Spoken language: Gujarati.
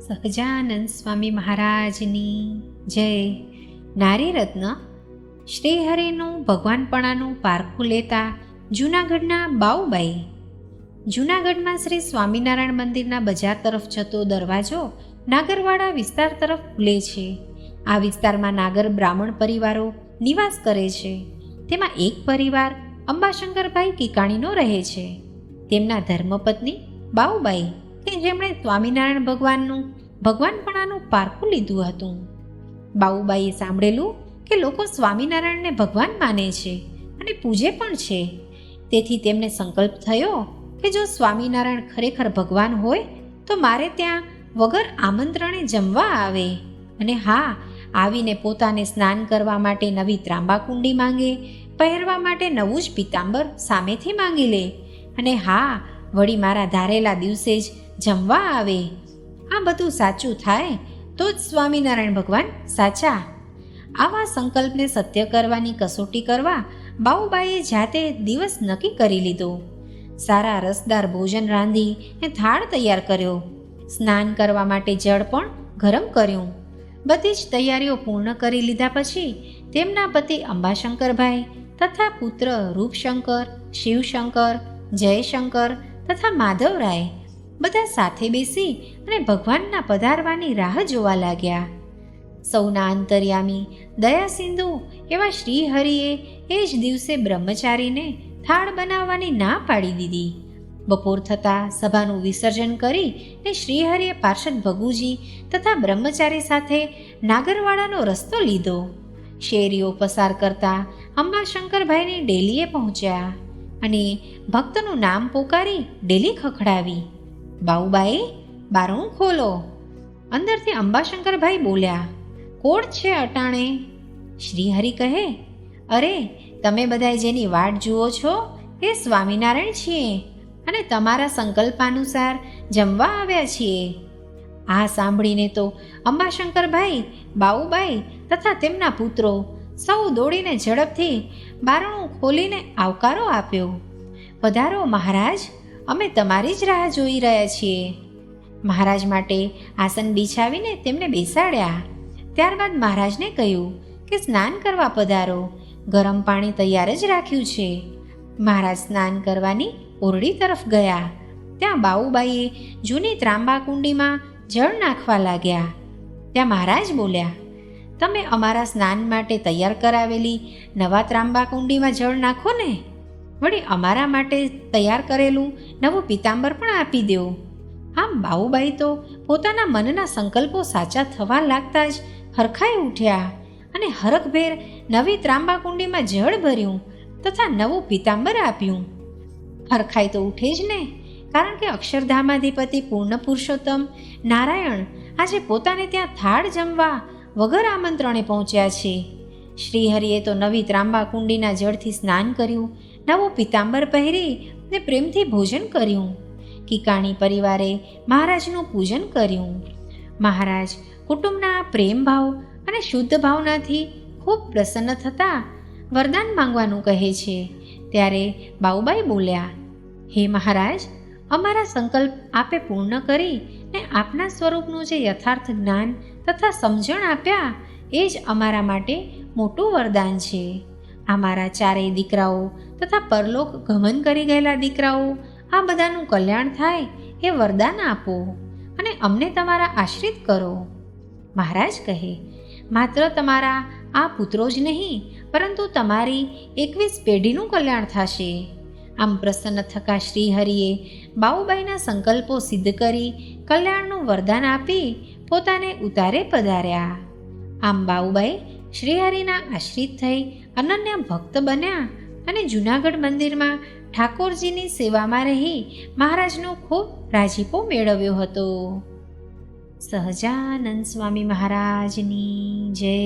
સહજાનંદ સ્વામી મહારાજની જય. નારી રત્ન. શ્રીહરિનું ભગવાનપણાનું પારખું લેતા જૂનાગઢના બાઉબાઈ. જૂનાગઢમાં શ્રી સ્વામિનારાયણ મંદિરના બજાર તરફ જતો દરવાજો નાગરવાડા વિસ્તાર તરફ ખુલે છે. આ વિસ્તારમાં નાગર બ્રાહ્મણ પરિવારો નિવાસ કરે છે. તેમાં એક પરિવાર અંબાશંકરભાઈ કિકાણીનો રહે છે. તેમના ધર્મપત્ની બાઉબાઈ કે જેમણે સ્વામિનારાયણ ભગવાનપણાનું પારખું લીધું હતું. બાઉબાઈએ સાંભળેલું કે લોકો સ્વામિનારાયણને ભગવાન માને છે અને પૂજે પણ છે. તેથી તેમને સંકલ્પ થયો કે જો સ્વામિનારાયણ ખરેખર ભગવાન હોય તો મારે ત્યાં વગર આમંત્રણે જમવા આવે, અને હા, આવીને પોતાને સ્નાન કરવા માટે નવી ત્રાંબાકુંડી માંગે, પહેરવા માટે નવું જ પિતાંબર સામેથી માંગી લે, અને હા, વળી મારા ધારેલા દિવસે જ જમવા આવે. આ બધું સાચું થાય તો જ સ્વામિનારાયણ ભગવાન સાચા. આવા સંકલ્પને સત્ય કરવાની કસોટી કરવા બાઉબાઈએ જાતે દિવસ નક્કી કરી લીધો. સારા રસદાર ભોજન રાંધીને થાળ તૈયાર કર્યો. સ્નાન કરવા માટે જળ પણ ગરમ કર્યું. બધી જ તૈયારીઓ પૂર્ણ કરી લીધા પછી તેમના પતિ અંબાશંકરભાઈ તથા પુત્ર રૂપશંકર, શિવશંકર, જયશંકર તથા માધવરાય બધા સાથે બેસી અને ભગવાનના પધારવાની રાહ જોવા લાગ્યા. સૌના અંતર્યામી દયાસિંધુ એવા શ્રીહરિએ એ જ દિવસે બ્રહ્મચારીને થાળ બનાવવાની ના પાડી દીધી. બપોર થતાં સભાનું વિસર્જન કરી ને શ્રીહરિએ પાર્ષદ ભગુજી તથા બ્રહ્મચારી સાથે નાગરવાડાનો રસ્તો લીધો. શેરીઓ પસાર કરતા અંબાશંકરભાઈની ડેલીએ પહોંચ્યા અને ભક્તનું નામ પોકારી ડેલી ખખડાવી. બાઉબાઈ, બારણું ખોલો. અંદરથી અંબાશંકરભાઈ બોલ્યા, કોણ છે અટાણે? શ્રીહરિ કહે, અરે, તમે બધાય જેની વાટ જુઓ છો એ સ્વામિનારાયણ છીએ અને તમારા સંકલ્પાનુસાર જમવા આવ્યા છીએ. આ સાંભળીને તો અંબાશંકરભાઈ, બાઉબાઈ તથા તેમના પુત્રો સૌ દોડીને ઝડપથી બારણું ખોલીને આવકારો આપ્યો. પધારો મહારાજ, અમે તમારી જ રાહ જોઈ રહ્યા છીએ. મહારાજ માટે આસન બિછાવીને તેમને બેસાડ્યા. ત્યારબાદ મહારાજને કહ્યું કે સ્નાન કરવા પધારો, ગરમ પાણી તૈયાર જ રાખ્યું છે. મહારાજ સ્નાન કરવાની ઓરડી તરફ ગયા. ત્યાં બાઉબાઈએ જૂની ત્રાંબાકુંડીમાં જળ નાખવા લાગ્યા. ત્યાં મહારાજ બોલ્યા, તમે અમારા સ્નાન માટે તૈયાર કરાવેલી નવા ત્રાંબાકુંડીમાં જળ નાખો ને, વળી અમારા માટે તૈયાર કરેલું નવું પિતાંબર પણ આપી દો. આમ બાઉબાઈ તો પોતાના મનના સંકલ્પો સાચા થવા લાગતા જ હરખાઈ ઉઠ્યા અને હરખભેર નવી ત્રાંબાકુંડીમાં જળ ભર્યું તથા નવું પિતાંબર આપ્યું. હરખાઈ તો ઉઠે જ ને, કારણ કે અક્ષરધામાધિપતિ પૂર્ણ પુરુષોત્તમ નારાયણ આજે પોતાને ત્યાં થાળ જમવા વગર આમંત્રણે પહોંચ્યા છે. શ્રીહરિએ તો નવી ત્રાંબાકુંડીના જળથી સ્નાન કર્યું, નવું પિતાંબર પહેરી ને પ્રેમથી ભોજન કર્યું. કિકાણી પરિવારે મહારાજનું પૂજન કર્યું. મહારાજ કુટુંબના પ્રેમ ભાવ અને શુદ્ધ ભાવનાથી ખૂબ પ્રસન્ન થતા વરદાન માંગવાનું કહે છે. ત્યારે બાઉબાઈ બોલ્યા, હે મહારાજ, અમારા સંકલ્પ આપે પૂર્ણ કરી ને આપના સ્વરૂપનું જે યથાર્થ જ્ઞાન તથા સમજણ આપ્યા એ જ અમારા માટે મોટું વરદાન છે. અમારા ચારેય દીકરાઓ તથા પરલોક ગમન કરી ગયેલા દીકરાઓ આ બધાનું કલ્યાણ થાય એ વરદાન આપો અને અમને તમારા આશ્રિત કરો. મહારાજ કહે, માત્ર તમારા આ પુત્રો જ નહીં, પરંતુ તમારી 21 પેઢીનું કલ્યાણ થશે. આમ પ્રસન્ન થકા શ્રીહરિએ બાઉબાઈના સંકલ્પો સિદ્ધ કરી કલ્યાણનું વરદાન આપી પોતાને ઉતારે પધાર્યા. આમ બાઉબાઈ શ્રીહરિના આશ્રિત થઈ અનન્ય ભક્ત બન્યા અને જૂનાગઢ મંદિરમાં ઠાકોરજીની સેવામાં રહી મહારાજનો ખૂબ રાજીપો મેળવ્યો હતો. સહજાનંદ સ્વામી મહારાજની જય.